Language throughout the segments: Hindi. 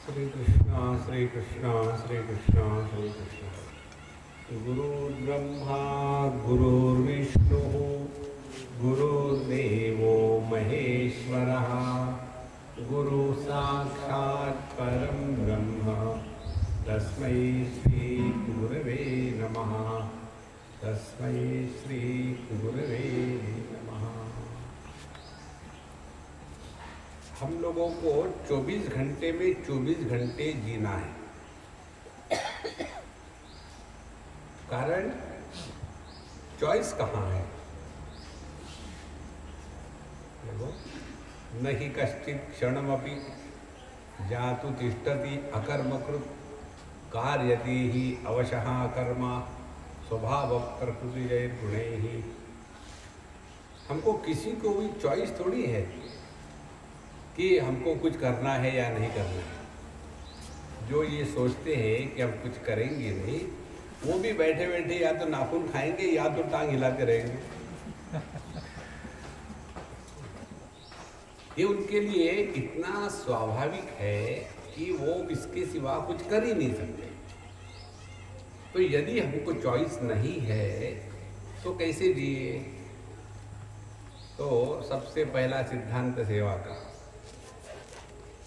श्री कृष्णा श्री कृष्णा श्री कृष्णा श्री कृष्णा। गुरुर्ब्रह्मा गुरुर्विष्णु गुरुर्देवो महेश्वरः गुरु साक्षात् परं ब्रह्म तस्मै श्री गुरवे नमः। तस्मै श्री गुरवे नमः। हम लोगों को 24 घंटे में 24 घंटे जीना है। कारण चॉइस कहाँ है? देखो, न हि कश्चित् क्षणमपि जातु तिष्ठति अकर्मकृत् कार्यति हि अवशः कर्म स्वभाव प्रकृतिजैर्गुणैः। हमको किसी को भी चॉइस थोड़ी है कि हमको कुछ करना है या नहीं करना है। जो ये सोचते हैं कि हम कुछ करेंगे नहीं, वो भी बैठे बैठे या तो नाखून खाएंगे या तो टांग हिलाते रहेंगे। ये उनके लिए इतना स्वाभाविक है कि वो इसके सिवा कुछ कर ही नहीं सकते। तो यदि हमको चॉइस नहीं है तो कैसे जिए? तो सबसे पहला सिद्धांत सेवा का।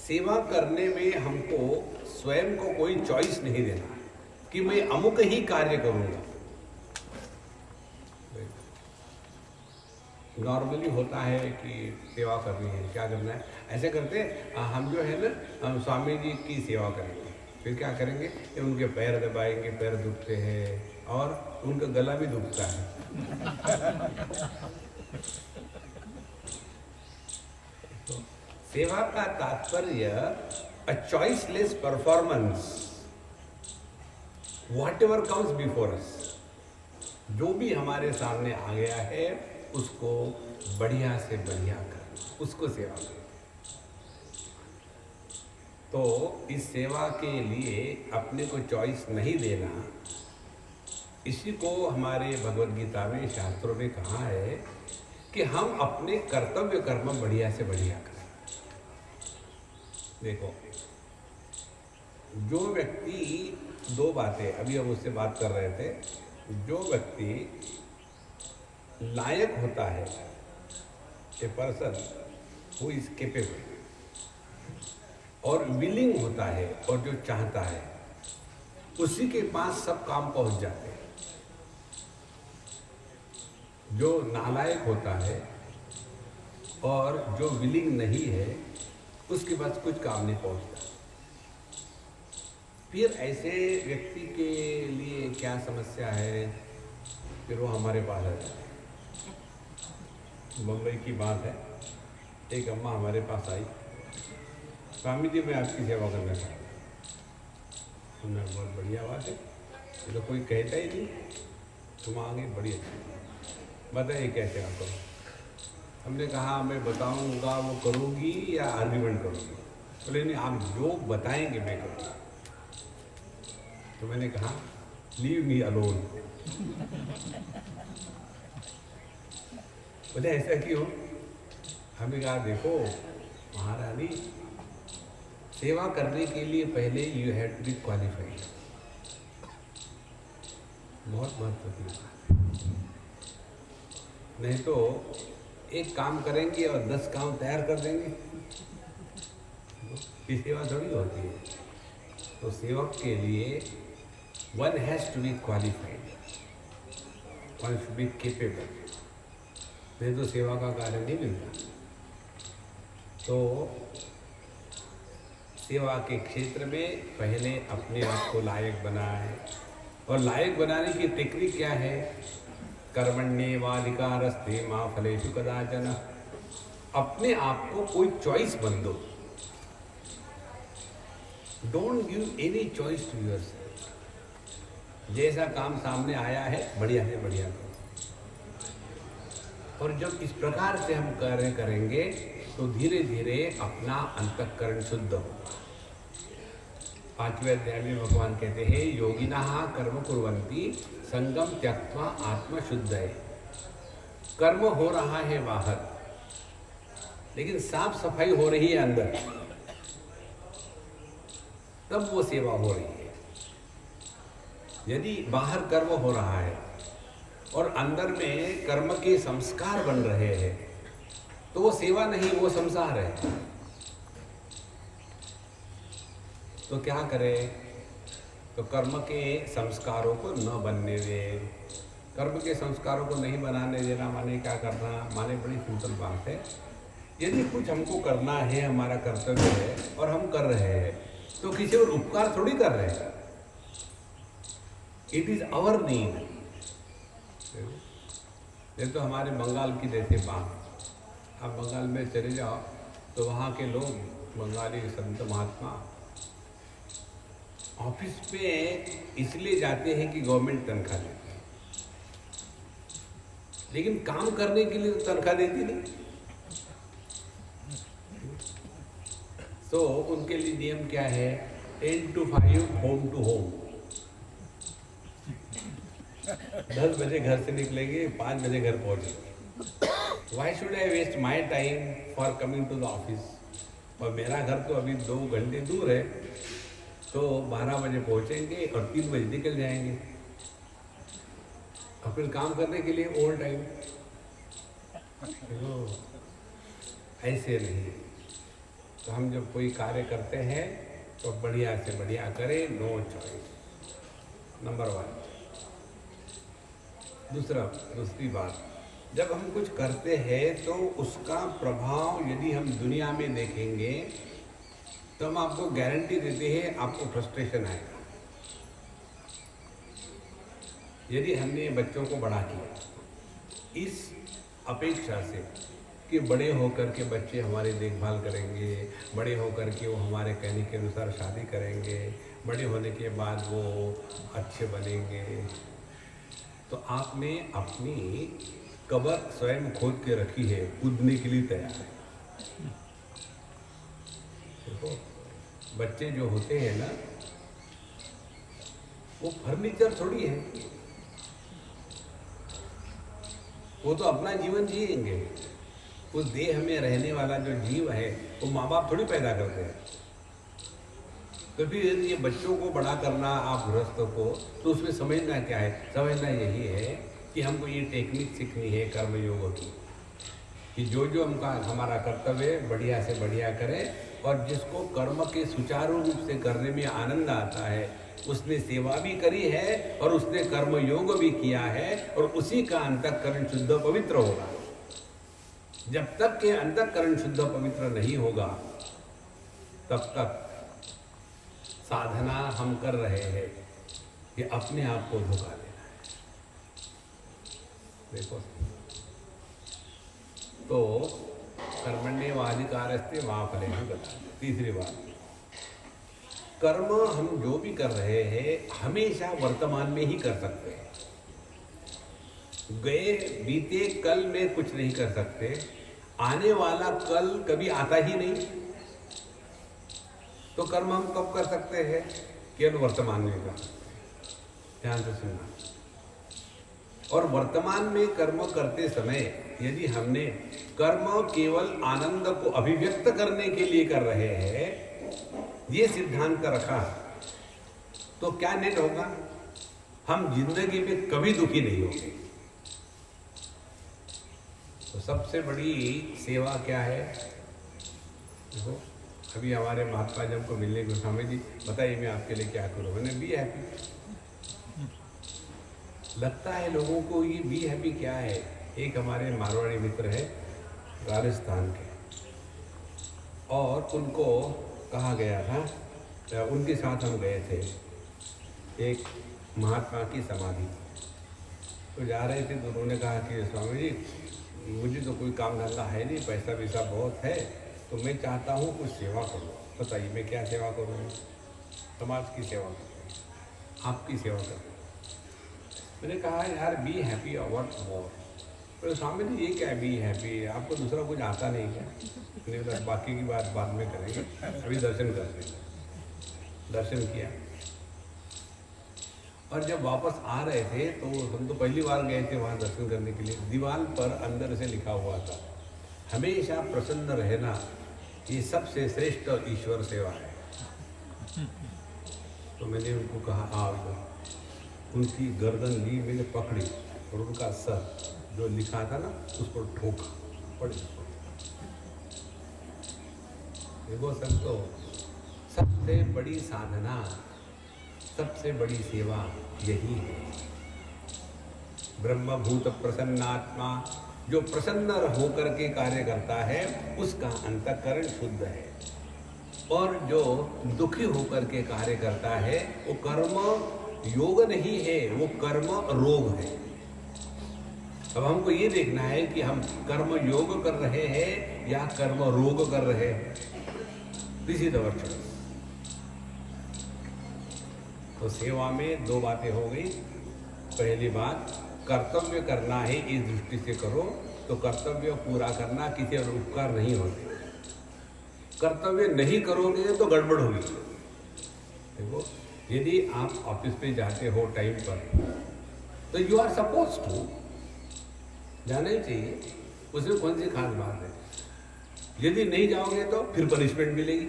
सेवा करने में हमको स्वयं को कोई चॉइस नहीं देना कि मैं अमुक ही कार्य करूंगा। नॉर्मली होता है कि सेवा करनी है, क्या करना है, ऐसे करते हम जो है ना स्वामी जी की सेवा करेंगे। फिर क्या करेंगे? उनके पैर दबाएंगे, पैर दुखते हैं और उनका गला भी दुखता है। सेवा का तात्पर्य a choiceless performance, whatever comes before us. जो भी हमारे सामने आ गया है उसको बढ़िया से बढ़िया करना, उसको सेवा करना। तो इस सेवा के लिए अपने को चॉइस नहीं देना, इसी को हमारे भगवद गीता में शास्त्रों में कहा है कि हम अपने कर्तव्य कर्म बढ़िया से बढ़िया करें। देखो, जो व्यक्ति, दो बातें अभी हम उससे बात कर रहे थे, जो व्यक्ति लायक होता है, a person who is capable, और विलिंग होता है और जो चाहता है, उसी के पास सब काम पहुंच जाते हैं। जो नालायक होता है और जो विलिंग नहीं है उसके पास कुछ काम नहीं पहुंचता। फिर ऐसे व्यक्ति के लिए क्या समस्या है? फिर वो हमारे पास आ जाए। मुंबई की बात है, एक अम्मा हमारे पास आई, स्वामी जी मैं आपकी सेवा करना चाहता हूँ। हमने बहुत बढ़िया बात है, ये तो कोई कहता ही नहीं, तुम आ गई, बड़ी अच्छी, बताइए क्या सेवा करो। हमने कहा मैं बताऊंगा वो करूंगी या आर्ग्यूमेंट करूंगी? बोले नहीं, आप जो बताएंगे मैं करूँगा। तो मैंने कहा लीव मी अलोन। बोले ऐसा क्यों? हमें कहा देखो महारानी, सेवा करने के लिए पहले you have to be qualified. बहुत महत्वपूर्ण बात है। नहीं तो एक काम करेंगे और 10 काम तैयार कर देंगे, ये सेवा थोड़ी होती है। तो सेवक के लिए one has to be qualified, one should be capable, नहीं तो सेवा का कार्य नहीं मिलता। तो सेवा के क्षेत्र में पहले अपने आप को लायक बनाए, और लायक बनाने की टेक्निक क्या है? कर्मण्येवाधिकारस्ते मा फलेषु कदाचन। अपने आप को कोई चॉइस बन दो। Don't give any choice to yourself. जैसा काम सामने आया है बढ़िया से बढ़िया करो। और जब इस प्रकार से हम कार्य करेंगे तो धीरे धीरे अपना अंतःकरण शुद्ध होगा। 5वें अध्याय में भगवान कहते हैं योगिनः कर्म कुर्वन्ति संगम त्यक्त्वा आत्मा शुद्ध है। कर्म हो रहा है बाहर, लेकिन साफ सफाई हो रही है अंदर। तब वो सेवा हो रही है। यदि बाहर कर्म हो रहा है और अंदर में कर्म के संस्कार बन रहे हैं तो वो सेवा नहीं, वो संसार है। तो क्या करें? तो कर्म के संस्कारों को न बनने दे। कर्म के संस्कारों को नहीं बनाने देना माने क्या करना? माने बड़ी सिंपल बात है। यदि कुछ हमको करना है, हमारा कर्तव्य है और हम कर रहे हैं तो किसी और उपकार थोड़ी कर रहे हैं। It is our need. ये तो हमारे बंगाल की जैसे बात, आप बंगाल में चले जाओ तो वहाँ के लोग, बंगाली संत महात्मा, ऑफिस पे इसलिए जाते हैं कि गवर्नमेंट तनख्वाह देती है, लेकिन काम करने के लिए तो तनख्वाह देती नहीं। तो उनके लिए नियम क्या है? 10 to 5 होम टू होम। 10 बजे घर से निकलेंगे, 5 बजे घर पहुंचेंगे। Why should I waste my time for coming to the office? और मेरा घर तो अभी 2 घंटे दूर है, तो 12 बजे पहुंचेंगे और 3 बजे निकल जाएंगे और फिर काम करने के लिए ओवर टाइम। ऐसे नहीं। तो हम जब कोई कार्य करते हैं तो बढ़िया से बढ़िया करें, नो चॉइस, नंबर 1। दूसरी बात, जब हम कुछ करते हैं तो उसका प्रभाव यदि हम दुनिया में देखेंगे तो हम आपको गारंटी देते हैं आपको फ्रस्ट्रेशन आएगा। यदि हमने बच्चों को बड़ा किया इस अपेक्षा से कि बड़े होकर के बच्चे हमारी देखभाल करेंगे, बड़े होकर के वो हमारे कहने के अनुसार शादी करेंगे, बड़े होने के बाद वो अच्छे बनेंगे, तो आपने अपनी कब्र स्वयं खोद के रखी है, कूदने के लिए तैयार है। देखो, बच्चे जो होते हैं ना, वो फर्नीचर थोड़ी है, वो तो अपना जीवन जिएंगे। उस देह में रहने वाला जो जीव है वो माँ बाप थोड़ी पैदा करते हैं। तो फिर ये बच्चों को बड़ा करना, आप गृहस्थों को, तो उसमें समझना क्या है? समझना यही है कि हमको ये टेक्निक सीखनी है कर्मयोग की, कि जो जो हमारा कर्तव्य बढ़िया से बढ़िया करें, और जिसको कर्म के सुचारू रूप से करने में आनंद आता है उसने सेवा भी करी है और उसने कर्म योग भी किया है, और उसी का अंतःकरण शुद्ध पवित्र होगा। जब तक के अंतःकरण शुद्ध पवित्र नहीं होगा तब तक साधना हम कर रहे हैं कि अपने आप को धोखा देना है। देखो, तो कर्मण्येवाधिकारस्ते मा फलेषु कदाचन। तीसरी बात, कर्म हम जो भी कर रहे हैं हमेशा वर्तमान में ही कर सकते हैं। गए बीते कल में कुछ नहीं कर सकते, आने वाला कल कभी आता ही नहीं। तो कर्म हम कब कर सकते हैं? केवल वर्तमान में कर सकते हैं। ध्यान से सुनना। और वर्तमान में कर्म करते समय यदि हमने कर्म केवल आनंद को अभिव्यक्त करने के लिए कर रहे हैं, ये सिद्धांत रखा, तो क्या नेट होगा? हम जिंदगी में कभी दुखी नहीं होंगे। तो सबसे बड़ी सेवा क्या है? देखो, अभी हमारे महात्मा जब को मिलने को, स्वामी जी बताइए मैं आपके लिए क्या करूँ? मैंने बी हैप्पी। लगता है लोगों को ये बी हैप्पी क्या है। एक हमारे मारवाड़ी मित्र है राजस्थान के, और उनको कहा गया था, उनके साथ हम गए थे एक महात्मा की समाधि। तो जा रहे थे तो उन्होंने कहा कि स्वामी जी मुझे तो कोई काम धंधा है नहीं, पैसा वैसा बहुत है, तो मैं चाहता हूँ कुछ सेवा करूँ। बताइए मैं क्या सेवा करूँ? समाज की सेवा करूँ, आपकी सेवा करूँ। मैंने कहा यार बी हैप्पी और व्हाट मोर। तो स्वामी जी ये क्या है बी हैप्पी? आपको दूसरा कुछ आता नहीं क्या? नहीं, बस बाकी की बात बाद में करेंगे, अभी दर्शन करते हैं। दर्शन किया, और जब वापस आ रहे थे तो हम तो पहली बार गए थे वहाँ दर्शन करने के लिए। दीवार पर अंदर से लिखा हुआ था, हमेशा प्रसन्न रहना ये सबसे श्रेष्ठ ईश्वर सेवा है। तो मैंने उनको कहा आओ इधर। उनकी गर्दन ली, मैंने पकड़ी और उनका सर जो लिखा था ना उस पर ठोका, पड़े। देखो संतो, सबसे बड़ी साधना, सबसे बड़ी सेवा यही है। ब्रह्मभूत प्रसन्नात्मा, जो प्रसन्न होकर के कार्य करता है उसका अंतःकरण शुद्ध है, और जो दुखी होकर के कार्य करता है वो कर्म योग नहीं है, वो कर्म रोग है। अब हमको ये देखना है कि हम कर्म योग कर रहे हैं या कर्म रोग कर रहे हैं। This is our choice. तो सेवा में दो बातें हो गई। पहली बात, कर्तव्य करना है इस दृष्टि से करो, तो कर्तव्य पूरा करना किसी और उपकार नहीं होते। कर्तव्य नहीं करोगे तो गड़बड़ होगी। देखो, यदि आप ऑफिस पे जाते हो टाइम पर तो यू आर सपोज टू जाना ही चाहिए, उसमें कौन सी खास बात है। यदि नहीं जाओगे तो फिर पनिशमेंट मिलेगी।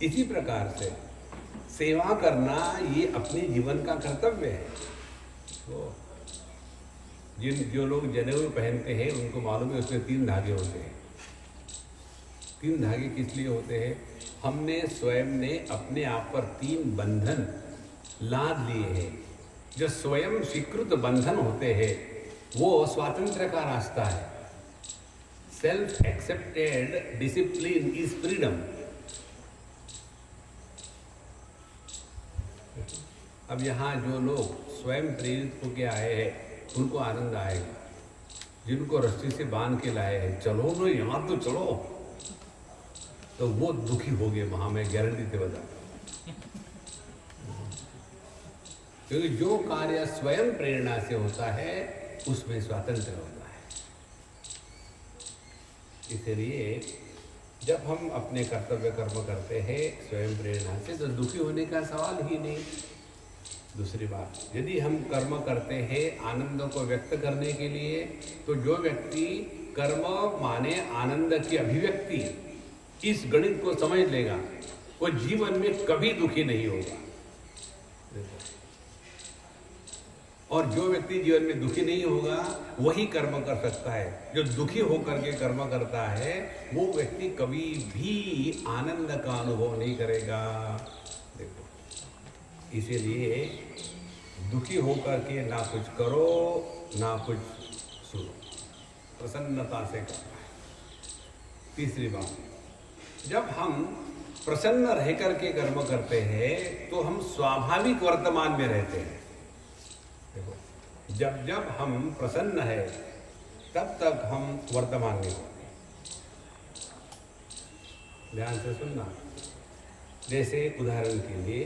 इसी प्रकार से सेवा करना ये अपने जीवन का कर्तव्य है। तो जो लोग जनेऊ पहनते हैं उनको मालूम है उसमें 3 धागे होते हैं। 3 धागे किस लिए होते हैं? हमने स्वयं ने अपने आप पर 3 बंधन लाद लिए हैं। जो स्वयं स्वीकृत बंधन होते हैं वो स्वातंत्र्य का रास्ता है। Self accepted discipline is freedom. अब यहाँ जो लोग स्वयं प्रेरित होके आए हैं उनको आनंद आएगा। जिनको रस्सी से बांध के लाए हैं, चलो ना यहाँ तो चलो, तो वो दुखी हो गए वहां, मैं गारंटी से बताता हूं। क्योंकि जो कार्य स्वयं प्रेरणा से होता है उसमें स्वातंत्र्य होता है। इसलिए जब हम अपने कर्तव्य कर्म करते हैं स्वयं प्रेरणा से तो दुखी होने का सवाल ही नहीं। दूसरी बात, यदि हम कर्म करते हैं आनंद को व्यक्त करने के लिए, तो जो व्यक्ति कर्म माने आनंद की अभिव्यक्ति, इस गणित को समझ लेगा वो जीवन में कभी दुखी नहीं होगा। और जो व्यक्ति जीवन में दुखी नहीं होगा वही कर्म कर सकता है। जो दुखी होकर के कर्म करता है वो व्यक्ति कभी भी आनंद का अनुभव नहीं करेगा। देखो, इसीलिए दुखी होकर के ना कुछ करो ना कुछ सुनो, प्रसन्नता से करना है। तीसरी बात, जब हम प्रसन्न रह करके कर्म करते हैं तो हम स्वाभाविक वर्तमान में रहते हैं। देखो, जब जब हम प्रसन्न है तब तक हम वर्तमान में होते हैं। ध्यान से सुनना। जैसे उदाहरण के लिए,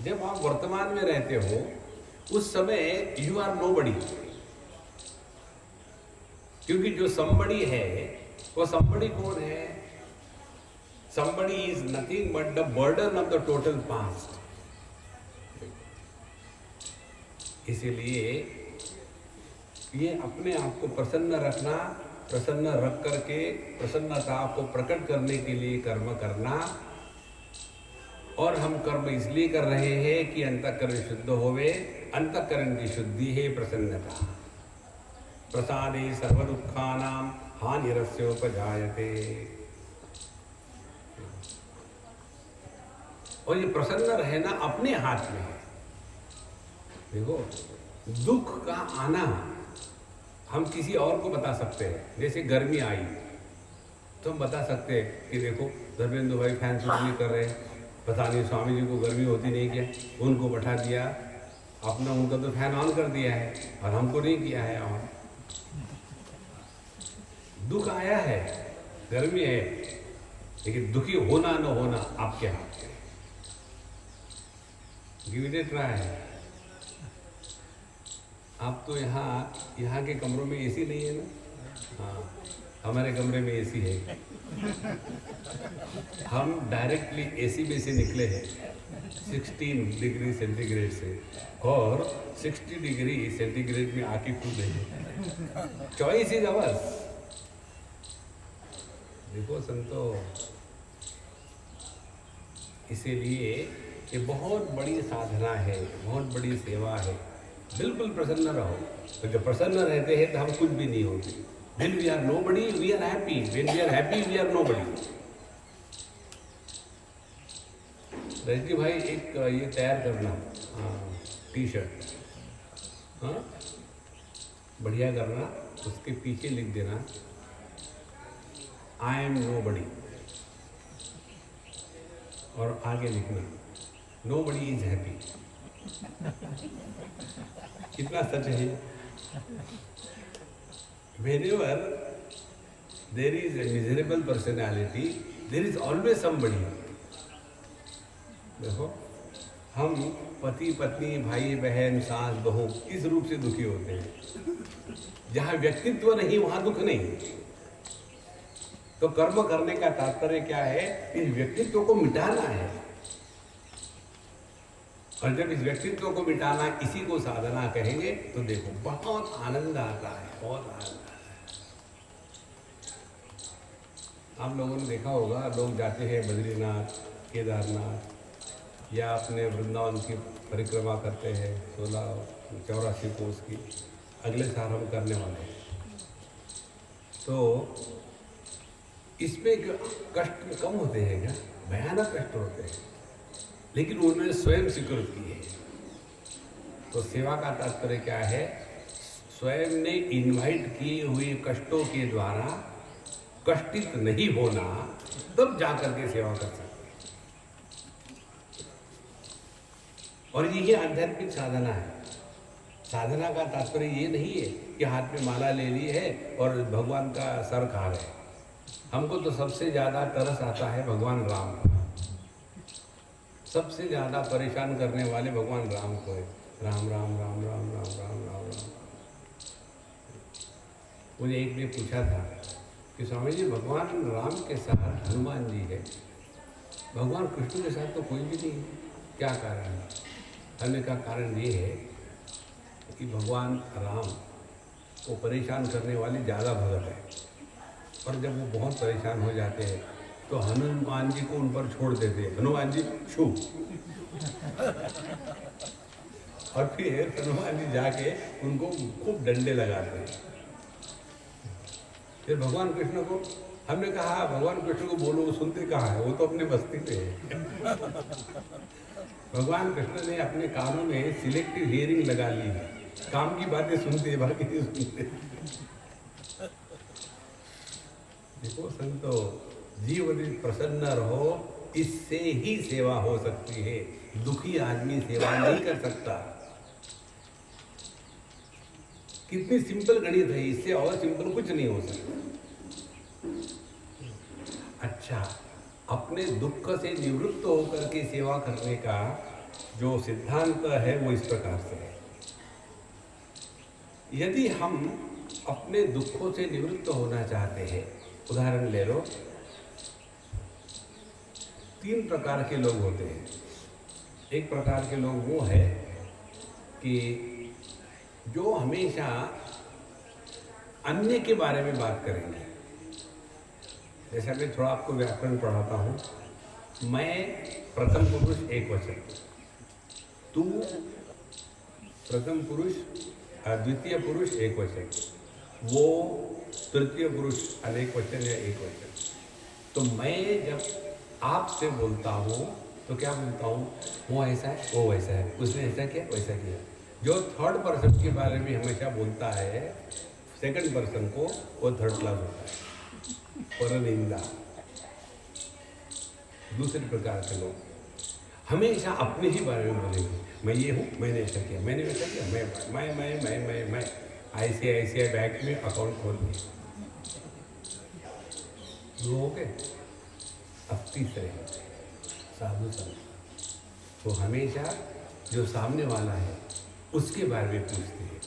जब आप वर्तमान में रहते हो उस समय यू आर नोबडी, क्योंकि जो somebody है वो somebody कौन है? Somebody is nothing but the burden of the total past. इसीलिए ये अपने आप को प्रसन्न रखना, प्रसन्न रख करके प्रसन्नता को प्रकट करने के लिए कर्म करना। और हम कर्म इसलिए कर रहे हैं कि अंतःकरण शुद्ध होवे। अंतःकरण की शुद्धि है प्रसन्नता। प्रसादे सर्व दुखानां हानिरस्योपजायते। और ये प्रसन्न रहना अपने हाथ में है। देखो, दुख का आना हम किसी और को बता सकते हैं। जैसे गर्मी आई तो हम बता सकते हैं कि देखो धर्मेंद्र भाई फैन शूट नहीं कर रहे, पता नहीं स्वामी जी को गर्मी होती नहीं क्या, उनको बैठा दिया, अपना उनका तो फैन ऑन कर दिया है और हमको नहीं किया है ऑन। दुख आया है, गर्मी है, लेकिन दुखी होना न होना आपके हाथ में। Give it A try. आप तो यहाँ के कमरों में एसी नहीं है ना? हाँ, हमारे कमरे में एसी है। हम डायरेक्टली एसी में से निकले हैं 16 डिग्री सेंटीग्रेड से, और 60 डिग्री सेंटीग्रेड में आके कूदे हैं। Choice is ours. देखो संतो, इसीलिए ये बहुत बड़ी साधना है, बहुत बड़ी सेवा है। बिल्कुल प्रसन्न रहो। तो जब प्रसन्न रहते हैं तो हम कुछ भी नहीं होते। When we are nobody, we are happy. When we are happy, we are nobody. Rajni भाई एक ये तैयार करना टी शर्ट, हाँ बढ़िया करना, उसके पीछे लिख देना आई एम नोबडी, और आगे लिखना नोबडी इज हैप्पी। कितना सच है। Whenever there is a miserable personality, there is always somebody. देखो, हम पति पत्नी भाई बहन सास बहू इस रूप से दुखी होते हैं। जहाँ व्यक्तित्व नहीं वहाँ दुख नहीं। तो कर्म करने का तात्पर्य क्या है? इस व्यक्तित्व को मिटाना है। और जब इस व्यक्तित्व को मिटाना, इसी को साधना कहेंगे, तो देखो बहुत आनंद आता है, बहुत आनंद आता है। आप लोगों ने देखा होगा, लोग जाते हैं बद्रीनाथ, केदारनाथ या अपने वृंदावन की परिक्रमा करते हैं 1684 कोस की। अगले साल हम करने वाले हैं। तो इसमें कष्ट कम होते हैं क्या? भयानक कष्ट होते हैं, लेकिन उन्होंने स्वयं स्वीकृत की है। तो सेवा का तात्पर्य क्या है? स्वयं ने इनवाइट किए हुए कष्टों के द्वारा कष्टित नहीं होना, तब जाकर के सेवा कर सकते। और यही आध्यात्मिक साधना है। साधना का तात्पर्य ये नहीं है कि हाथ में माला ले ली है और भगवान का सर खा रहे हैं। हमको तो सबसे ज़्यादा तरस आता है भगवान राम का। सबसे ज़्यादा परेशान करने वाले भगवान राम को है। राम राम राम राम राम राम राम राम। मुझे एक ने पूछा था कि स्वामी जी, भगवान राम के साथ हनुमान जी है, भगवान कृष्ण के साथ तो कोई भी नहीं है, क्या कारण है? हमने कहा कारण ये है कि भगवान राम को परेशान करने वाले ज़्यादा भगत है, और जब वो बहुत परेशान हो जाते हैं तो हनुमान जी को उन पर छोड़ देते हैं। हनुमान जी छू, और फिर हनुमान जी जाके उनको खूब डंडे लगाते हैं। फिर भगवान कृष्ण को हमने कहा, भगवान कृष्ण को बोलो, वो सुनते कहाँ है, वो तो अपने बस्ती पे है। भगवान कृष्ण ने अपने कानों में सिलेक्टिव हियरिंग लगा ली है, काम की बातें सुनते हैं, बाकी नहीं सुनते। देखो संतो, जीवन प्रसन्न रहो, इससे ही सेवा हो सकती है। दुखी आदमी सेवा नहीं कर सकता। कितनी सिंपल गणित है, इससे और सिंपल कुछ नहीं हो सकता। अच्छा, अपने दुख से निवृत्त होकर के सेवा करने का जो सिद्धांत है वो इस प्रकार से है। यदि हम अपने दुखों से निवृत्त होना चाहते हैं, उदाहरण ले लो, 3 प्रकार के लोग होते हैं। एक प्रकार के लोग वो है कि जो हमेशा अन्य के बारे में बात करेंगे। जैसा मैं थोड़ा आपको व्याकरण पढ़ाता हूँ। मैं प्रथम पुरुष एक वचन, तू प्रथम पुरुष द्वितीय पुरुष एक वचन, वो तृतीय पुरुष अनेक वचन या एक वचन। तो मैं जब आपसे बोलता हूँ तो क्या बोलता हूँ? वो ऐसा है, वो वैसा है, उसने ऐसा किया, वैसा किया। जो थर्ड पर्सन के बारे में हमेशा बोलता है सेकंड पर्सन को, वो थर्ड क्लास होता है, परनिंदा। दूसरे प्रकार के लोग हमेशा अपने ही बारे में बोलेंगे, मैं ये हूँ, मैंने ऐसा किया, मैंने वैसा किया, मैं ICICI बैंक में अकाउंट खोल दिया। हो गए। अब तीसरे साधु संत तो हमेशा जो सामने वाला है उसके बारे में पूछते हैं,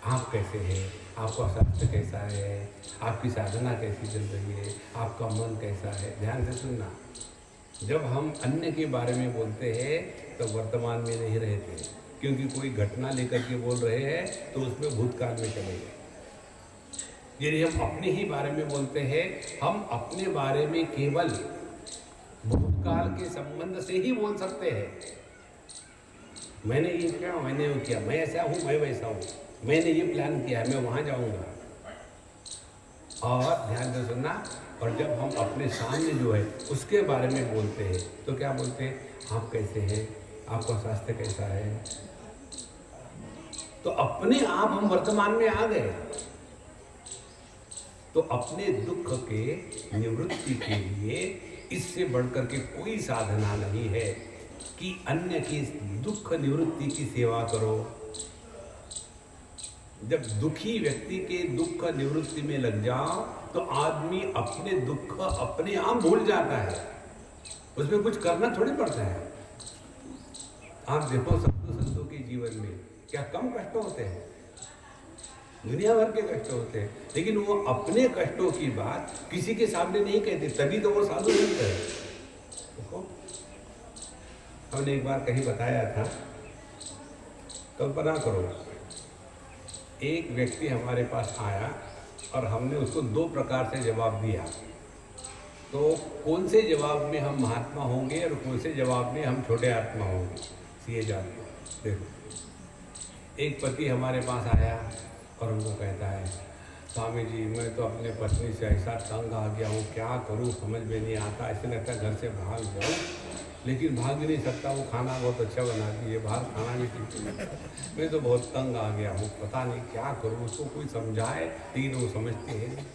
आप कैसे हैं, आपका स्वास्थ्य कैसा है, आपकी साधना कैसी चल रही है, आपका मन कैसा है। ध्यान से सुनना, जब हम अन्य के बारे में बोलते हैं तो वर्तमान में नहीं रहते, क्योंकि कोई घटना लेकर के बोल रहे हैं तो उसमें भूतकाल में चले गए। यदि हम अपने ही बारे में बोलते हैं, हम अपने बारे में केवल भूतकाल के संबंध से ही बोल सकते हैं। मैंने ये किया, मैंने वो किया, मैं ऐसा हूँ, मैं वैसा हूँ, मैंने ये प्लान किया है, मैं वहाँ जाऊँगा। और ध्यान से सुनना, और जब हम अपने सामने जो है उसके बारे में बोलते हैं तो क्या बोलते हैं? आप कैसे हैं, आपका स्वास्थ्य कैसा है? तो अपने आप हम वर्तमान में आ गए। तो अपने दुख के निवृत्ति के लिए इससे बढ़कर के कोई साधना नहीं है कि अन्य की दुख निवृत्ति की सेवा करो। जब दुखी व्यक्ति के दुख निवृत्ति में लग जाओ तो आदमी अपने दुख अपने आप भूल जाता है, उसमें कुछ करना थोड़ी पड़ता है। आप देखो साधु संतों के जीवन में क्या कम कष्ट होते हैं, दुनिया भर के कष्ट होते हैं, लेकिन वो अपने कष्टों की बात किसी के सामने नहीं कहते, तभी तो वो साधु संत है। देखो हमने एक बार कहीं बताया था, कल्पना करो एक व्यक्ति हमारे पास आया और हमने उसको दो प्रकार से जवाब दिया, तो कौन से जवाब में हम महात्मा होंगे और कौन से जवाब में हम छोटे आत्मा होंगे, ये जानते हो। देखो एक पति हमारे पास आया और हमको कहता है, स्वामी जी मैं तो अपने पत्नी से ऐसा तंग आ गया हूँ, क्या करूँ समझ में नहीं आता, ऐसे लगता है घर से भाग जाऊँ, लेकिन भाग भी नहीं सकता, वो खाना बहुत अच्छा बनाती है, बाहर खाना भी ठीक नहीं, मैं तो बहुत तंग आ गया हूँ, पता नहीं क्या करूँ, उसको कोई समझाए लेकिन वो समझते हैं।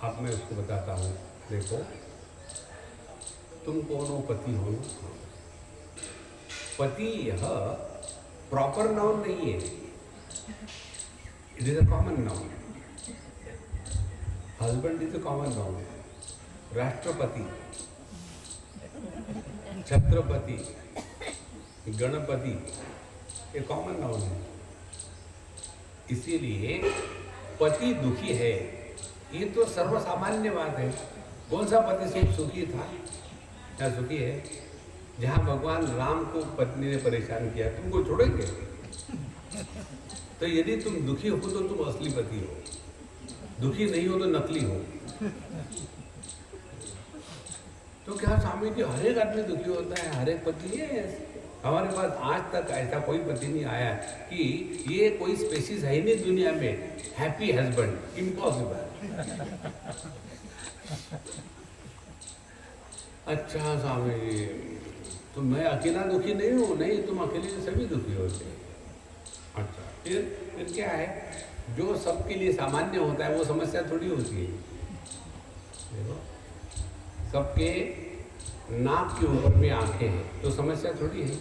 अब मैं उसको बताता हूँ, देखो तुम कौन हो, पति हो। पति यह प्रॉपर नाउन नहीं है, it is a common noun. Husband is a common noun. राष्ट्रपति, छत्रपति, गणपति ये कॉमन नाउन है। इसीलिए पति दुखी है ये तो सर्वसामान्य बात है। कौन सा पति सिर्फ सुखी था या सुखी है? जहाँ भगवान राम को पत्नी ने परेशान किया, तुमको छोड़ेंगे? तो यदि तुम दुखी हो तो तुम असली पति हो, दुखी नहीं हो तो नकली हो। तो क्या स्वामी जी हर एक आदमी दुखी होता है, हर एक पति है? हमारे पास आज तक ऐसा कोई पति नहीं आया कि ये कोई स्पेसिस है ही नहीं दुनिया में हैप्पी हस्बैंड, इम्पॉसिबल। अच्छा स्वामी जी तो मैं अकेला दुखी नहीं हूँ? नहीं, तुम अकेले सभी दुखी होते हैं। अच्छा फिर क्या है? जो सबके लिए सामान्य होता है वो समस्या थोड़ी होती है। देखो सबके नाक के ऊपर में आंखें हैं तो समस्या थोड़ी है।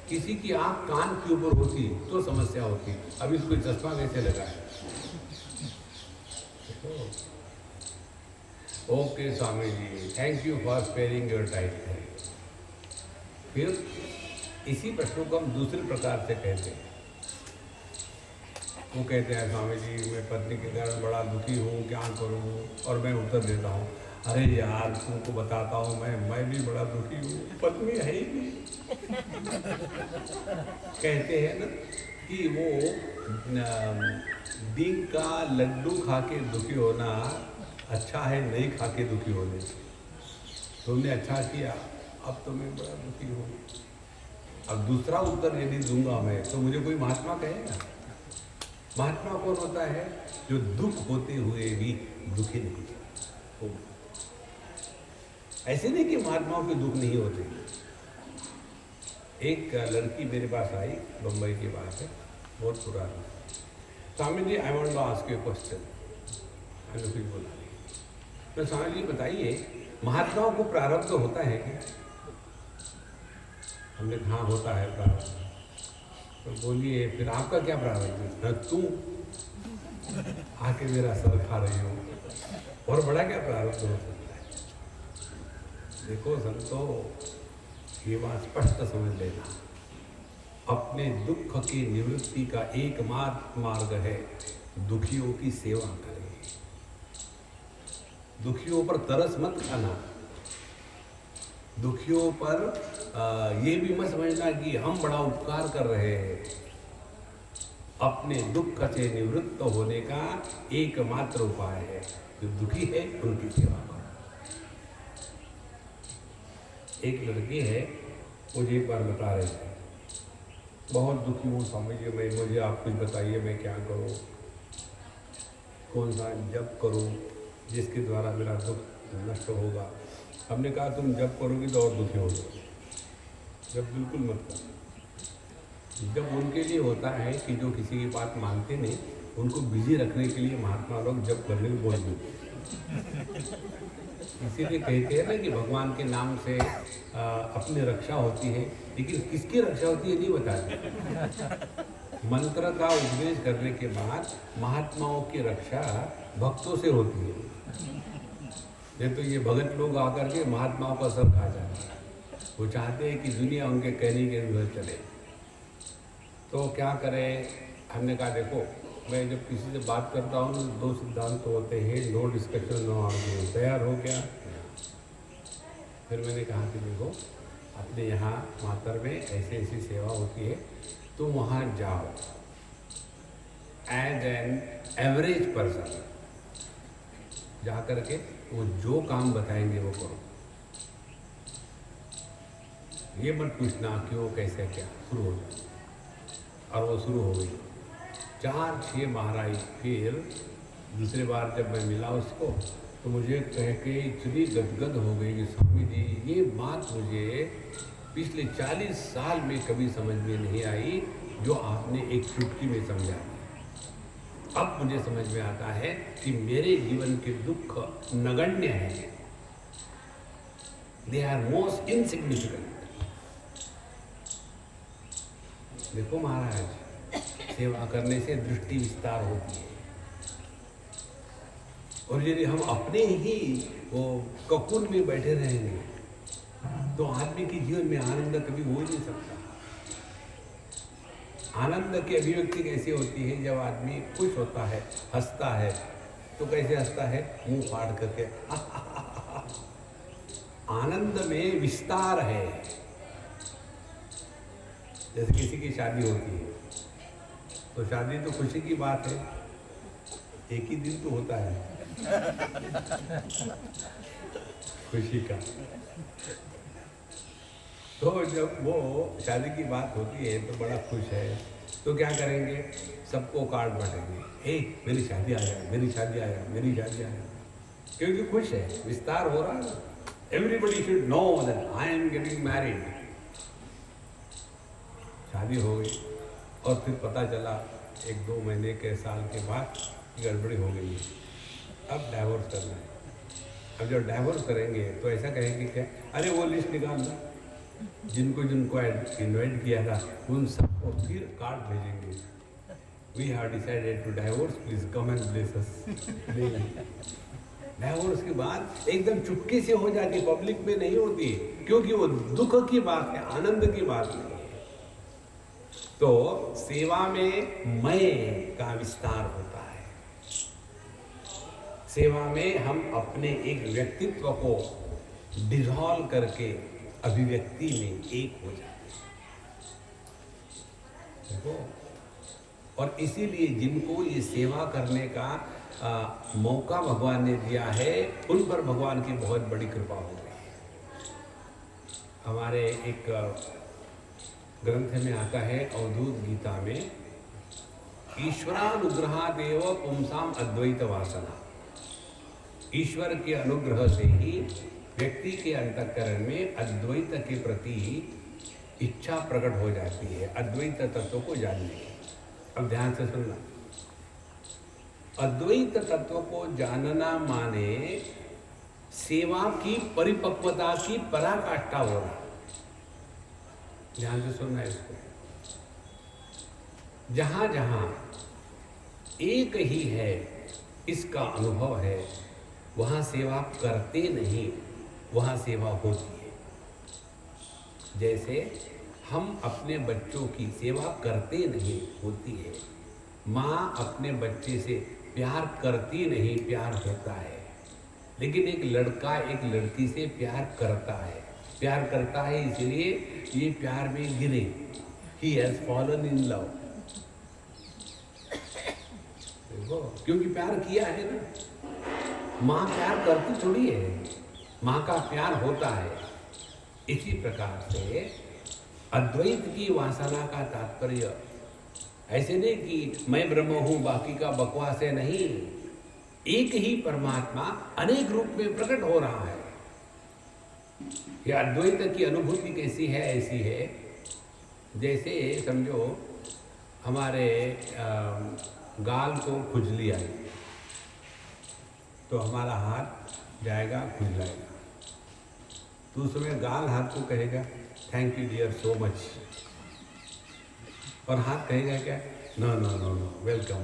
किसी की आंख कान के ऊपर होती तो समस्या होती। अब इसको चश्मा कैसे लगाए? Okay Swami ji, thank you for sparing your time. फिर इसी प्रश्न को हम दूसरे प्रकार से कहते हैं। वो कहते हैं स्वामी जी मैं पत्नी के कारण बड़ा दुखी हूँ, क्या करूँ? और मैं उत्तर देता हूँ, अरे यार तुमको बताता हूँ मैं भी बड़ा दुखी हूँ, पत्नी है ही नहीं। कहते हैं ना कि वो दिन का लड्डू खा के दुखी होना अच्छा है नहीं खा के दुखी होने। तुमने अच्छा किया, अब तो मैं बड़ा दुखी हूँ। अब दूसरा उत्तर यदि दूंगा मैं तो मुझे कोई महात्मा कहेगा? महात्मा कौन होता है? जो दुख होते हुए भी दुखी नहीं हो। ऐसे नहीं कि महात्माओं के दुख नहीं होते। एक लड़की मेरे पास आई, बम्बई की बात है, बहुत पुरानी। Swami ji I want to ask you question. मैंने कुछ बोला तो स्वामी जी बताइए महात्माओं को प्रारब्ध होता है क्या? हमने कहा होता है प्रारब्ध। तो बोलिए फिर आपका क्या प्रारब्ध है? तू आके मेरा सर खा रही हो, और बड़ा क्या प्रारब्ध हो सकता है? देखो संतो ये बात स्पष्ट समझ लेना, अपने दुख की निवृत्ति का एकमात्र मार्ग है दुखियों की सेवा करें। दुखियों पर तरस मत खाना। दुखियों पर ये भी मत समझना कि हम बड़ा उपकार कर रहे हैं। अपने दुख से निवृत्त होने का एकमात्र उपाय है जो दुखी है उनकी सेवा करो। एक लड़की है, मुझे एक बार बता रहे थे, बहुत दुखी हूँ स्वामी जी मैं, मुझे आप कुछ बताइए मैं क्या करूँ, कौन सा जप करूँ जिसके द्वारा मेरा दुख नष्ट होगा। हमने कहा तुम जप करोगे तो और दुखी हो जाओगे, जब बिल्कुल मत करो। जब उनके लिए होता है कि जो किसी की बात मानते नहीं, उनको बिजी रखने के लिए महात्मा लोग जप करने को बोल देते। इसीलिए कहते हैं ना कि भगवान के नाम से अपनी रक्षा होती है, लेकिन किसकी रक्षा होती है नहीं बताते। मंत्र का उपदेश करने के बाद महात्माओं की रक्षा भक्तों से होती है। नहीं तो ये भगत लोग आकर के महात्माओं का सर खा जाते हैं। वो चाहते हैं कि दुनिया उनके कहने के अनुसार चले। तो क्या करें, हमने कहा देखो मैं जब किसी से बात करता हूँ तो दो सिद्धांत तो होते हैं, नो डिस्कशन नो आर्ग्यूमेंट। तैयार हो गया? फिर मैंने कहा कि देखो अपने यहाँ मातर में ऐसी ऐसी सेवा होती है, तो वहाँ जाओ एज एन एवरेज पर्सन, जा कर के वो जो काम बताएंगे वो करो। ये मत पूछना क्यों कैसे क्या, शुरू हो जाए। और वो शुरू हो गई 4-6 महाराज। फिर दूसरे बार जब मैं मिला उसको तो मुझे कह के इतनी गदगद हो गई कि स्वामी जी ये बात मुझे पिछले 40 साल में कभी समझ में नहीं आई, जो आपने एक चुटकी में समझा दी। अब मुझे समझ में आता है कि मेरे जीवन के दुख नगण्य हैं, दे आर मोस्ट इनसिग्निफिकेंट। देखो महाराज, सेवा करने से दृष्टि विस्तार होती है, और यदि हम अपने ही वो ककुन में बैठे रहेंगे तो आदमी के जीवन में आनंद कभी हो ही नहीं सकता। आनंद की अभिव्यक्ति कैसी होती है? जब आदमी खुश होता है, हंसता है, तो कैसे हंसता है? मुंह फाड़ करके। आनंद में विस्तार है। जैसे किसी की शादी होती है तो शादी तो खुशी की बात है, एक ही दिन तो होता है खुशी का। तो जब वो शादी की बात होती है तो बड़ा खुश है, तो क्या करेंगे? सबको कार्ड बांटेंगे, हे मेरी शादी आ जाए, मेरी शादी आ जाए, मेरी शादी आ जाए, क्योंकि खुश है, विस्तार हो रहा है। Everybody should know that I am getting married. शादी हो गई और फिर पता चला 1-2 महीने के साल के बाद गड़बड़ी हो गई है, अब डाइवोर्स करना है। अब जब डाइवोर्स करेंगे तो ऐसा कहेंगे क्या? अरे वो लिस्ट निकाल दो, जिनको जिनको इन्वाइट किया था उन सबको फिर कार्ड भेजेंगे, we have decided to divorce, please come and bless us. Divorce के बाद एकदम चुटकी से हो जाती, पब्लिक में नहीं होती, क्योंकि वो दुख की बात है, आनंद की बात नहीं है। तो सेवा में मैं का विस्तार होता है। सेवा में हम अपने एक व्यक्तित्व को डिसॉल्व करके अभिव्यक्ति में एक हो जाते हैं। देखो, और इसीलिए जिनको ये सेवा करने का मौका भगवान ने दिया है, उन पर भगवान की बहुत बड़ी कृपा हो गई। हमारे एक ग्रंथ में आता है, अवधूत गीता में, ईश्वरानुग्रहादेव पुंसाम अद्वैत वासना। ईश्वर के अनुग्रह से ही व्यक्ति के अंतःकरण में अद्वैत के प्रति इच्छा प्रकट हो जाती है, अद्वैत तत्व को जानने की। अब ध्यान से सुनना, अद्वैत तत्व को जानना माने सेवा की परिपक्वता की पराकाष्ठा होना। ध्यान से सुनना इसको। जहां जहां एक ही है इसका अनुभव है, वहां सेवा करते नहीं, वहां सेवा होती है। जैसे हम अपने बच्चों की सेवा करते नहीं, होती है। माँ अपने बच्चे से प्यार करती नहीं, प्यार होता है। लेकिन एक लड़का एक लड़की से प्यार करता है, प्यार करता है इसलिए ये प्यार में गिरे, he has fallen in love. देखो, क्योंकि प्यार किया है ना। माँ प्यार करती थोड़ी है, माँ का प्यार होता है। इसी प्रकार से अद्वैत की वासना का तात्पर्य ऐसे नहीं कि मैं ब्रह्म हूं बाकी का बकवास है, नहीं। एक ही परमात्मा अनेक रूप में प्रकट हो रहा है। यह अद्वैत की अनुभूति कैसी है? ऐसी है जैसे समझो हमारे गाल को खुजली आई तो हमारा हाथ जाएगा खुजलाएगा, तो उस समय गाल हाथ को कहेगा thank you dear so much, और हाथ कहेगा क्या? No no no no welcome.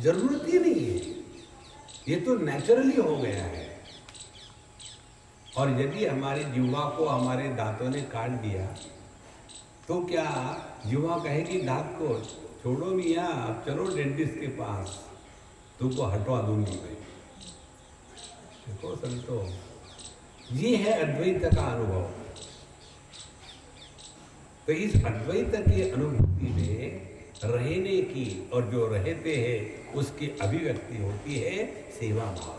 जरूरत ही नहीं है, ये तो नेचुरली हो गया है। और यदि हमारी जिह्वा को हमारे दांतों ने काट दिया तो क्या जिह्वा कहेगी दांत को छोड़ो मियाँ, अब चलो डेंटिस्ट के पास, तुमको हटवा दूंगी भाई। देखो संतो, ये है अद्वैत का अनुभव। तो इस अद्वैत की अनुभूति में रहने की और जो रहते हैं उसकी अभिव्यक्ति होती है सेवा भाव।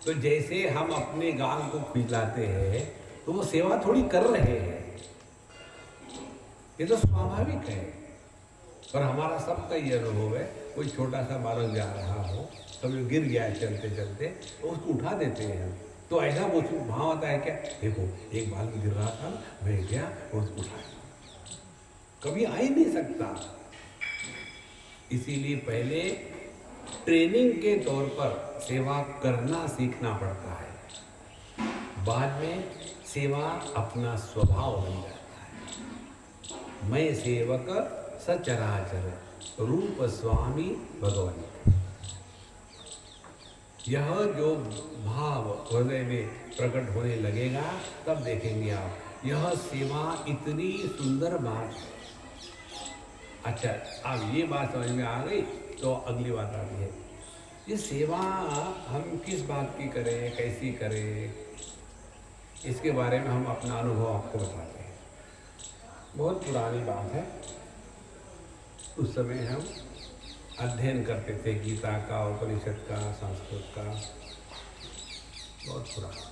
तो जैसे हम अपने गाल को खुजलाते हैं तो वो सेवा थोड़ी कर रहे हैं, ये तो स्वाभाविक है। और हमारा सबका ये अनुभव है, कोई छोटा सा बालक जा रहा हो, कभी गिर गया चलते चलते तो उसको उठा देते हैं हम, तो ऐसा वो भाव आता है क्या? देखो एक बाल गिर रहा था, मैं गया और उसको उठाया। कभी आ ही नहीं सकता। इसीलिए पहले ट्रेनिंग के तौर पर सेवा करना सीखना पड़ता है, बाद में सेवा अपना स्वभाव बन जाता है। मैं सेवक सचराचर रूप स्वामी भगवान। यह जो भाव हृदय में प्रकट होने लगेगा तब देखेंगे आप, यह सेवा इतनी सुंदर बात है। अच्छा, अब ये बात समझ में आ गई तो अगली बात आती है, ये सेवा हम किस बात की करें, कैसी करें, इसके बारे में हम अपना अनुभव आपको बताते हैं। बहुत पुरानी बात है। उस समय हम अध्ययन करते थे गीता का, उपनिषद का, संस्कृत का, बहुत पुराना।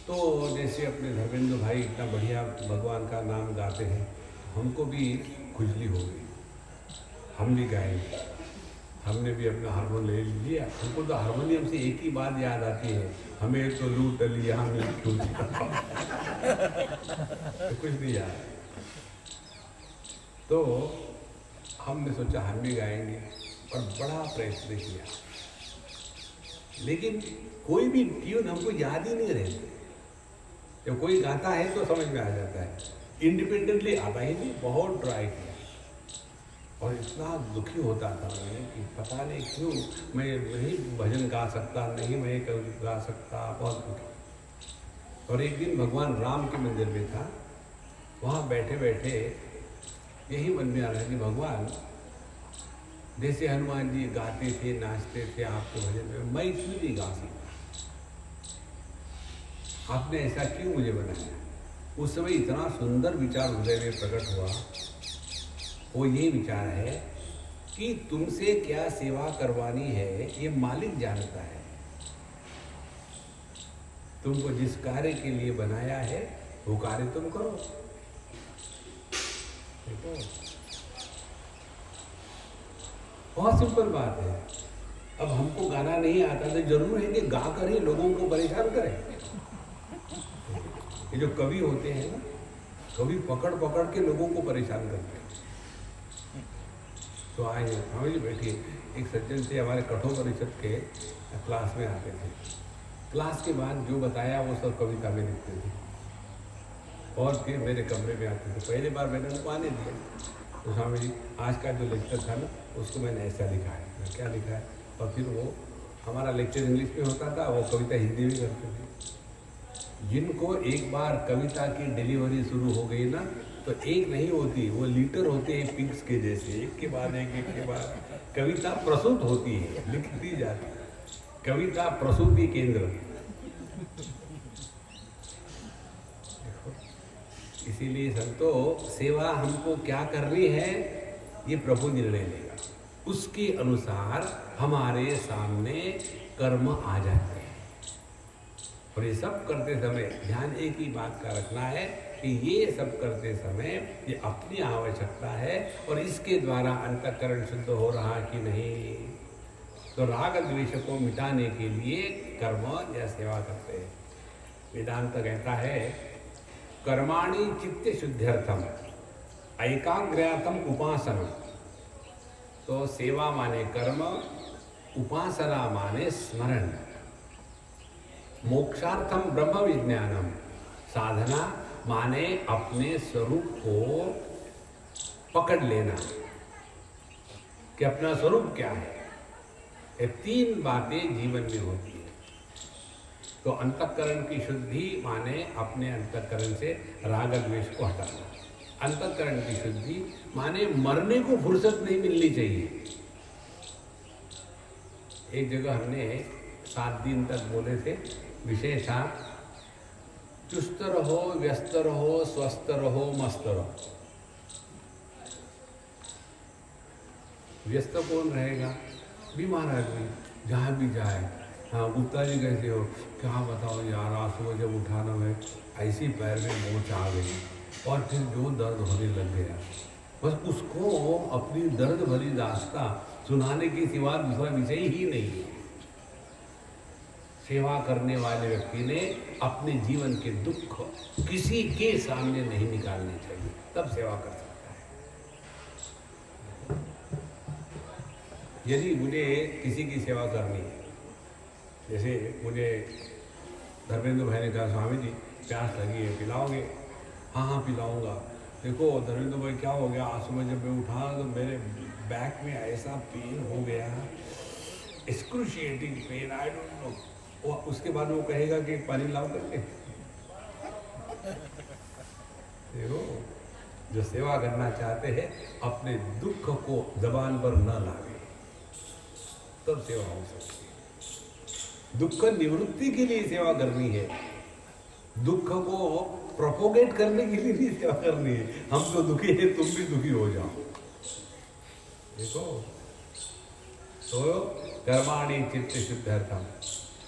तो जैसे अपने धर्मेंद्र भाई इतना बढ़िया भगवान का नाम गाते हैं, हमको भी खुजली हो गई, हम भी गाएंगे। हमने भी अपना हारमोनियम ले लिया। हमको तो हारमोनियम से एक ही बात याद आती है, हमें तो लूट लिया, हमें तो कुछ नहीं याद। तो हमने सोचा हम भी गाएंगे और बड़ा प्रयत्न किया, लेकिन कोई भी ट्यून हमको याद ही नहीं रहती। जब कोई गाता है तो समझ में आ जाता है, इंडिपेंडेंटली आता ही नहीं। बहुत ट्राई किया और इतना दुखी होता था मैं कि पता नहीं क्यों मैं नहीं भजन गा सकता, नहीं मैं गा सकता, बहुत दुखी। और एक दिन भगवान राम के मंदिर में था, वहाँ बैठे बैठे यही मन में आ रहा है कि भगवान जैसे हनुमान जी गाते थे, नाचते थे आपके भजन में, मैं क्यों नहीं गा सकता? आपने ऐसा क्यों मुझे बनाया? उस समय इतना सुंदर विचार हृदय में प्रकट हुआ। वो ये विचार है कि तुमसे क्या सेवा करवानी है ये मालिक जानता है। तुमको जिस कार्य के लिए बनाया है वो कार्य तुम करो। देखो, बहुत सिंपल बात है। अब हमको गाना नहीं आता तो जरूर है कि गा कर ही लोगों को परेशान करें। ये जो कवि होते हैं ना, कवि पकड़ पकड़ के लोगों को परेशान करते हैं। तो आए हमें जी बैठिए, एक सज्जन से हमारे कठोपनिषद के क्लास में आते थे। क्लास के बाद जो बताया वो सब कविता में लिखते थे और फिर मेरे कमरे में आते थे। पहली बार मैंने उनको आने दिया तो स्वामी जी आज का जो लेक्चर था ना उसको मैंने ऐसा लिखा है। क्या लिखा है? और फिर वो हमारा लेक्चर इंग्लिश में होता था, वो कविता हिंदी में करते थे। जिनको एक बार कविता की डिलीवरी शुरू हो गई ना तो एक नहीं होती, वो लीटर होते हैं पिग्स के जैसे, एक के बाद कविता प्रसूत होती है, लिख दी जाती है। कविता प्रसूति केंद्र। इसीलिए संतो सेवा हमको क्या करनी है ये प्रभु निर्णय लेगा, उसके अनुसार हमारे सामने कर्म आ जाते हैं। और ये सब करते समय ध्यान एक ही बात का रखना है कि ये सब करते समय ये अपनी आवश्यकता है और इसके द्वारा अंतःकरण शुद्ध हो रहा कि नहीं। तो राग द्वेष को मिटाने के लिए कर्म या सेवा करते हैं। वेदांत कहता है कर्माणि चित्त शुद्ध्यर्थम एकाग्र्यार्थम उपासना। तो सेवा माने कर्म, उपासना माने स्मरण, मोक्षार्थम ब्रह्म विज्ञानम, साधना माने अपने स्वरूप को पकड़ लेना कि अपना स्वरूप क्या है। ये तीन बातें जीवन में होती है। तो अंतःकरण की शुद्धि माने अपने अंतःकरण से राग द्वेष को हटाना। अंतःकरण की शुद्धि माने मरने को फुर्सत नहीं मिलनी चाहिए। एक जगह हमने 7 दिन तक बोले थे विषय था चुस्त रहो, व्यस्त रहो, स्वस्थ रहो, मस्त रहो। व्यस्त कौन रहेगा? बीमार आदमी जहाँ भी जाए। हाँ, गुप्ता जी कैसे हो? क्या बताओ यार, आज सुबह जब उठाना में ऐसी पैर में मोच आ गई और फिर जो दर्द होने लग गया। बस उसको अपनी दर्द भरी दास्तां सुनाने के सिवा दूसरा विषय ही नहीं है। सेवा करने वाले व्यक्ति ने अपने जीवन के दुख किसी के सामने नहीं निकालने चाहिए, तब सेवा कर सकता है। यदि मुझे किसी की सेवा करनी है, जैसे मुझे धर्मेंद्र भाई ने कहा स्वामी जी प्यास लगी है, पिलाओगे? हाँ हाँ पिलाऊंगा। देखो धर्मेंद्र भाई क्या हो गया, आज सुबह जब मैं उठा तो मेरे बैक में ऐसा पेन हो गया, excruciating pen, I don't know. वो उसके बाद वो कहेगा कि पानी लाओ करके। देखो, जो सेवा करना चाहते हैं अपने दुख को जबान पर न लावे, तब सेवा हो सकती है। दुख निवृत्ति के लिए सेवा करनी है, दुख को प्रोपोगेट करने के लिए नहीं सेवा करनी है। हम तो दुखी है, तुम भी दुखी हो जाओ। देखो, तो कर्माणि चित्त शुद्ध्यर्थम।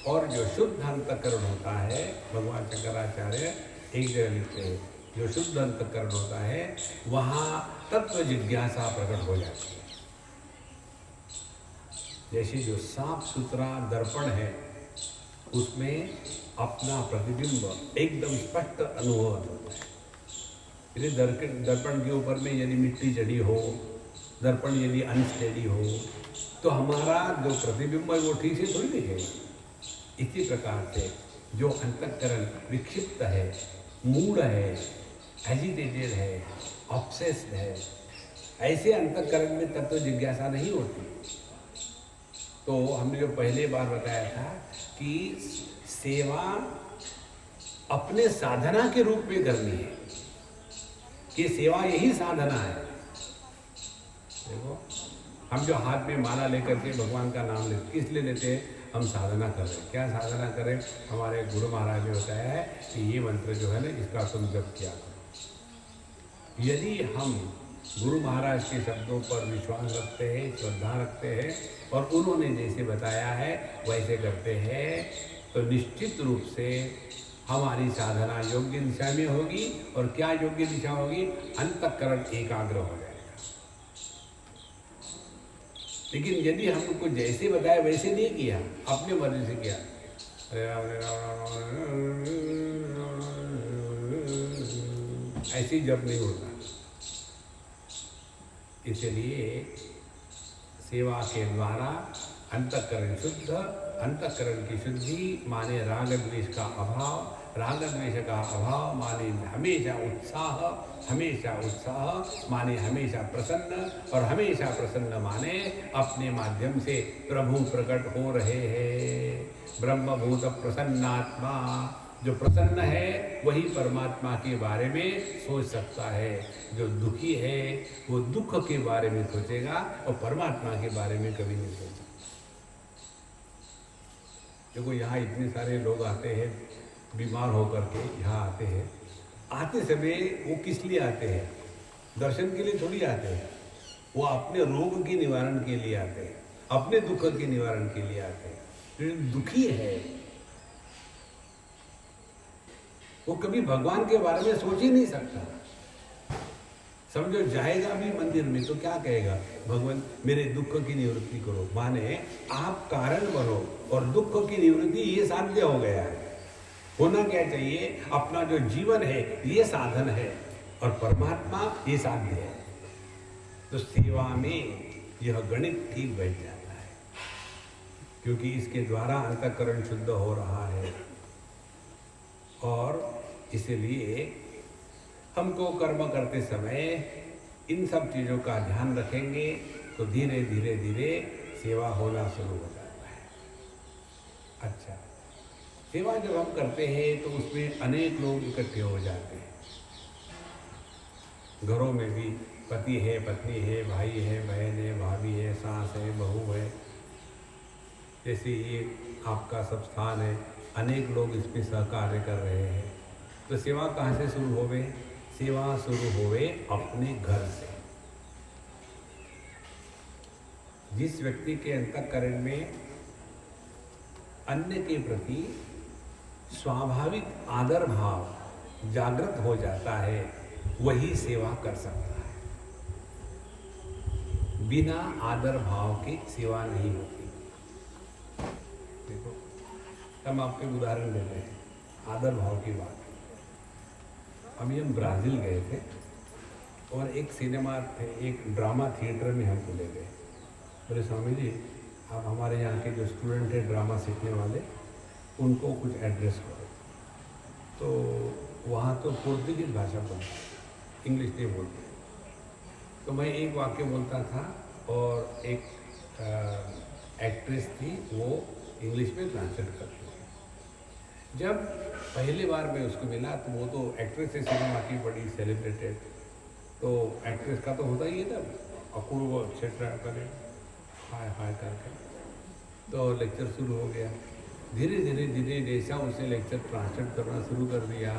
और जो शुद्ध अंतःकरण होता है, भगवान शंकराचार्य एक जगह लिखते हैं, जो शुद्ध अंतःकरण होता है वहाँ तत्व जिज्ञासा प्रकट हो जाती है। जैसे जो साफ सुथरा दर्पण है उसमें अपना प्रतिबिंब एकदम स्पष्ट अनुभव होता है। यदि दर्पण के ऊपर में यदि मिट्टी चढ़ी हो, दर्पण यदि अनस्टेडी हो, तो हमारा जो प्रतिबिंब है वो ठीक से थोड़ी दिखेगा। इसी प्रकार से जो अंतःकरण विक्षिप्त है, मूड है, एजिटेटेड है, ऑब्सेस्ड है, ऐसे अंतःकरण में तत्व जिज्ञासा नहीं होती। तो हमने जो पहले बार बताया था कि सेवा अपने साधना के रूप में करनी है, कि सेवा यही साधना है। देखो, हम जो हाथ में माला लेकर के भगवान का नाम लेते, किस लिए लेते हैं? हम साधना कर रहे हैं। क्या साधना करें? हमारे गुरु महाराज ने बताया है कि ये मंत्र जो है ना, इसका तुम जप किया करो। यदि हम गुरु महाराज के शब्दों पर विश्वास रखते हैं, श्रद्धा रखते हैं और उन्होंने जैसे बताया है वैसे करते हैं, तो निश्चित रूप से हमारी साधना योग्य दिशा में होगी। और क्या योग्य दिशा होगी? अंतःकरण एकाग्र हो जाएगा। लेकिन यदि हमको जैसे बताया वैसे नहीं किया, अपने मर्जी से किया, ऐसे जब नहीं होता। इसलिए सेवा के द्वारा अंतःकरण शुद्ध, अंतःकरण की शुद्धि माने राग द्वेष का अभाव, राग द्वेष का अभाव माने हमेशा उत्साह, हमेशा उत्साह माने हमेशा प्रसन्न, और हमेशा प्रसन्न माने अपने माध्यम से प्रभु प्रकट हो रहे हैं। ब्रह्मभूत प्रसन्नात्मा, जो प्रसन्न है वही परमात्मा के बारे में सोच सकता है। जो दुखी है वो दुख के बारे में सोचेगा और परमात्मा के बारे में कभी नहीं सोचेगा। देखो, यहाँ इतने सारे लोग आते हैं बीमार होकर के, यहाँ आते हैं। आते समय वो किस लिए आते हैं? दर्शन के लिए थोड़ी आते हैं। वो अपने रोग के निवारण के लिए आते हैं, अपने दुख के निवारण के लिए आते हैं। जो दुखी है वो कभी भगवान के बारे में सोच ही नहीं सकता। समझो जाएगा भी मंदिर में तो क्या कहेगा, भगवान मेरे दुख की निवृत्ति करो। माने आप कारण बनो और दुख की निवृत्ति ये साध्य हो गया है। होना क्या चाहिए, अपना जो जीवन है ये साधन है और परमात्मा ये साध्य है। तो सेवा में यह गणित ठीक बैठ जाता है, क्योंकि इसके द्वारा अंतःकरण शुद्ध हो रहा है। और इसलिए हमको कर्म करते समय इन सब चीज़ों का ध्यान रखेंगे तो धीरे धीरे धीरे सेवा होना शुरू हो जाता है। अच्छा, सेवा जब हम करते हैं तो उसमें अनेक लोग इकट्ठे हो जाते हैं। घरों में भी पति है, पत्नी है, भाई है, बहन है, भाभी है, सास है, बहू है, जैसे ये आपका सब स्थान है, अनेक लोग इसमें सहकार्य कर रहे हैं। तो सेवा कहाँ से शुरू होवे? सेवा शुरू होवे अपने घर से। जिस व्यक्ति के अंतःकरण में अन्य के प्रति स्वाभाविक आदर भाव जागृत हो जाता है, वही सेवा कर सकता है। बिना आदर भाव के सेवा नहीं होती। देखो, हम आपको उदाहरण देते हैं आदर भाव की बात। अभी हम ब्राज़ील गए थे और एक सिनेमा थे, एक ड्रामा थिएटर में हमको ले गए। बोले स्वामी जी, आप हमारे यहाँ के जो स्टूडेंट हैं ड्रामा सीखने वाले, उनको कुछ एड्रेस करो। तो वहाँ तो पुर्तगीज भाषा बोलते, इंग्लिश नहीं बोलते। तो मैं एक वाक्य बोलता था और एक एक्ट्रेस थी, वो इंग्लिश में ट्रांसलेट करती थी। जब पहली बार मैं उसको मिला तो वो तो एक्ट्रेस है सिनेमा की, बड़ी सेलिब्रेटेड, तो एक्ट्रेस का तो होता ही है ना, अपूर्व एक्सेट्रा करे, हाय हाय करके। तो लेक्चर शुरू हो गया। धीरे धीरे धीरे जैसा उसने लेक्चर ट्रांसलेट करना शुरू कर दिया,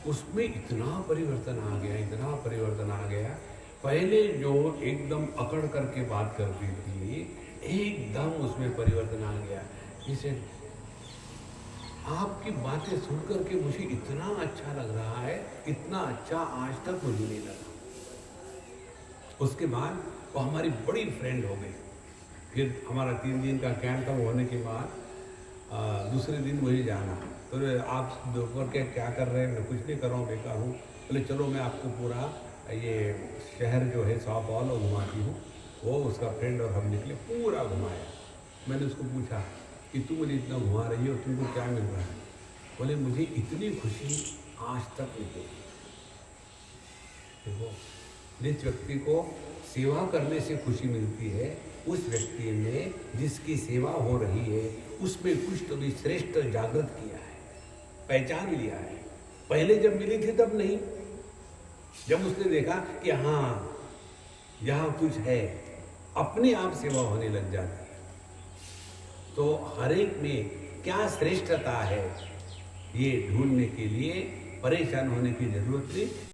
उसमें इतना परिवर्तन आ गया, इतना परिवर्तन आ गया। पहले जो एकदम अकड़ करके बात करती थी, एकदम उसमें परिवर्तन आ गया। जिसे आपकी बातें सुन करके मुझे इतना अच्छा लग रहा है, इतना अच्छा आज तक मुझे नहीं लगा। उसके बाद वो हमारी बड़ी फ्रेंड हो गई। फिर हमारा 3 दिन का कैंप होने के बाद दूसरे दिन वही जाना। तो आप दोपहर के क्या कर रहे हैं? मैं कुछ नहीं कर रहा हूँ, बेकार हूँ। बोले चलो मैं आपको पूरा ये शहर जो है सौ पॉलो घुमाती हूँ। वो उसका फ्रेंड और हम निकले, पूरा घुमाया। मैंने उसको पूछा कि तू मुझे इतना घुमा रही हो, तुमको क्या मिल रहा है? बोले मुझे इतनी खुशी आज तक नहीं हुई। देखो, जिस व्यक्ति को सेवा करने से खुशी मिलती है, उस व्यक्ति ने जिसकी सेवा हो रही है उसमें कुछ तो भी श्रेष्ठ जागृत किया है, पहचान लिया है। पहले जब मिली थी तब नहीं। जब उसने देखा कि हाँ यहाँ कुछ है, अपने आप सेवा होने लग जाती है। तो हर एक में क्या श्रेष्ठता है, ये ढूंढने के लिए परेशान होने की जरूरत नहीं।